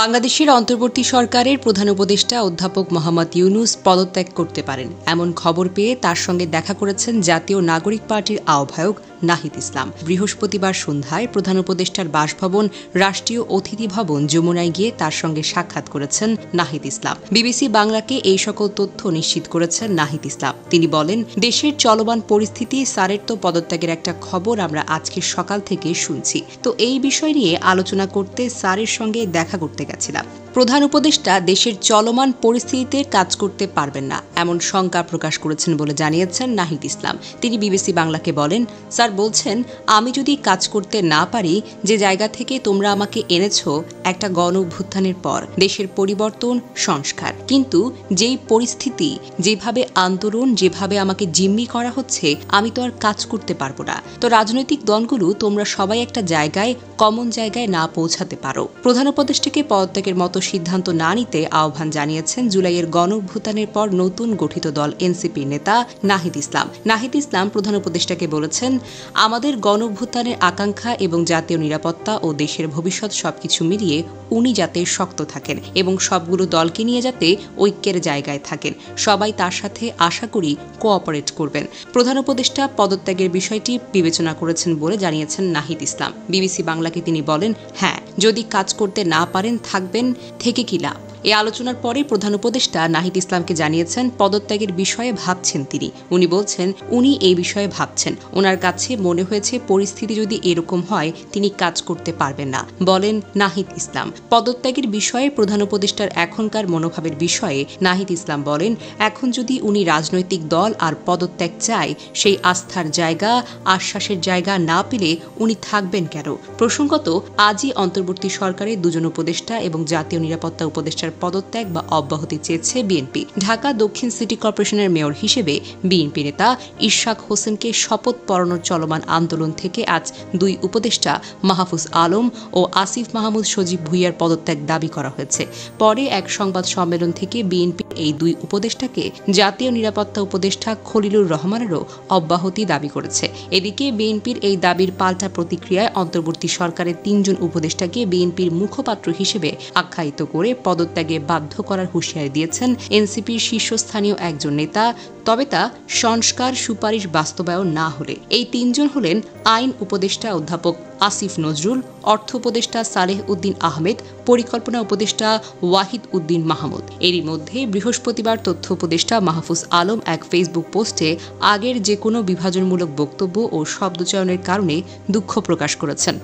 বাংলাদেশের অন্তর্বর্তী সরকারের প্রধান উপদেষ্টা অধ্যাপক মোহাম্মদ ইউনূস পদত্যাগ করতে পারেন এমন খবর পেয়ে তার সঙ্গে দেখা করেছেন জাতীয় নাগরিক পার্টির আহ্বায়ক নাহিদ ইসলাম। বৃহস্পতিবার সন্ধ্যায় প্রধান উপদেষ্টার বাসভবন রাষ্ট্রীয় অতিথি ভবন যমুনায় গিয়ে তার সঙ্গে সাক্ষাৎ করেছেন নাহিদ ইসলাম। বিবিসি বাংলাকে এই সকল তথ্য নিশ্চিত করেছেন নাহিদ ইসলাম। তিনি বলেন, দেশের চলমান পরিস্থিতি, স্যারের তো পদত্যাগের একটা খবর আমরা আজকে সকাল থেকে শুনছি, তো এই বিষয় নিয়ে আলোচনা করতে স্যারের সঙ্গে দেখা করতে গেছিলাম। প্রধান উপদেষ্টা দেশের চলমান পরিস্থিতিতে কাজ করতে পারবেন না এমন শঙ্কা প্রকাশ করেছেন বলে জানিয়েছেন নাহিদ ইসলাম। তিনি বিবিসি বাংলাকে বলেন, স্যার বলছেন, আমি যদি কাজ করতে না পারি, যে জায়গা থেকে তোমরা আমাকে এনেছ একটা গণ অভ্যুত্থানের পর দেশের পরিবর্তন, সংস্কার, কিন্তু যেই পরিস্থিতি, যেভাবে আন্দোলন, যেভাবে আমাকে জিম্মি করা হচ্ছে, আমি তো আর কাজ করতে পারবো না। তো রাজনৈতিক দলগুলো তোমরা সবাই একটা জায়গায়, কমন জায়গায় না পৌঁছাতে পারো। প্রধান উপদেষ্টাকে পদত্যাগের মতো সিদ্ধান্ত না নিতে আহ্বান জানিয়েছেন জুলাইয়ের গণ অভ্যুত্থানের পর নতুন গঠিত দল এনসিপির নেতা নাহিদ ইসলাম। নাহিদ ইসলাম প্রধান উপদেষ্টাকে বলেছেন, আমাদের গণ অভ্যুত্থানের আকাঙ্ক্ষা এবং জাতীয় নিরাপত্তা ও দেশের ভবিষ্যৎ সবকিছু মিলিয়ে উনি যাতে শক্ত থাকেন এবং সবগুলো দলকে নিয়ে যাতে ঐক্যের জায়গায় থাকেন, সবাই তার সাথে আশা করি কোঅপারেট করবেন। প্রধান উপদেষ্টা পদত্যাগের বিষয়টি বিবেচনা করেছেন বলে জানিয়েছেন নাহিদ ইসলাম। বিবিসি বাংলাকে তিনি বলেন, হ্যাঁ, যদি কাজ করতে না পারেন থাকবেন, থেকে কি লাভ। এই আলোচনার পরে প্রধান উপদেষ্টা নাহিদ ইসলামকে জানিয়েছেন পদত্যাগের বিষয়ে ভাবছেন তিনি। উনি বলছেন, উনি এই বিষয়ে ভাবছেন। ওনার কাছে মনে হয়েছে পরিস্থিতি যদি এরকম হয় তিনি কাজ করতে পারবেন না, বলেন নাহিদ ইসলাম। পদত্যাগের বিষয়ে প্রধান উপদেষ্টার এখনকার মনোভাবের বিষয়ে নাহিদ ইসলাম বলেন, এখন যদি উনি রাজনৈতিক দল আর পদত্যাগ চায়, সেই আস্থার জায়গা, আশ্বাসের জায়গা না পেলে উনি থাকবেন কেন। প্রসঙ্গত, আজই অন্তর্বর্তী সরকারের দুজন উপদেষ্টা এবং জাতীয় নিরাপত্তা উপদেষ্টার পদত্যাগ বা অব্যাহতি চেয়েছে বিএনপি। ঢাকা দক্ষিণ সিটি কর্পোরেশনের মেয়র হিসেবে বিএনপি নেতা ইশরাক হোসেনকে শপথ পড়ানোর চলমান আন্দোলন থেকে আজ দুই উপদেষ্টা মাহফুজ আলম ও আসিফ মাহমুদ সজীব ভুঁইয়ার পদত্যাগ দাবি করা হয়েছে। পরে এক সংবাদ সম্মেলন থেকে বিএনপি এই দুই উপদেষ্টাকে জাতীয় নিরাপত্তা উপদেষ্টা খলিলুর রহমানেরও অব্যাহতি দাবি করেছে। এদিকে বিএনপির এই দাবির পাল্টা প্রতিক্রিয়ায় অন্তর্বর্তী সরকারের তিনজন উপদেষ্টাকে বিএনপির মুখপাত্র হিসেবে আখ্যায়িত করে পদত্যাগে বাধ্য করার হুঁশিয়ারি দিয়েছেন এনসিপির শীর্ষস্থানীয় একজন নেতা। তবে তা সংস্কার সুপারিশ বাস্তবায়ন না হলে। এই তিনজন হলেন আইন উপদেষ্টা অধ্যাপক আসিফ নজরুল, অর্থ উপদেষ্টা সালেহ উদ্দিন আহমেদ, পরিকল্পনা উপদেষ্টা ওয়াহিদ উদ্দিন মাহমুদ। এরই মধ্যে বৃহস্পতিবার তথ্য উপদেষ্টা মাহফুজ আলম এক ফেসবুক পোস্টে আগের যে কোনো বিভাজনমূলক বক্তব্য ও শব্দচয়নের কারণে দুঃখ প্রকাশ করেছেন।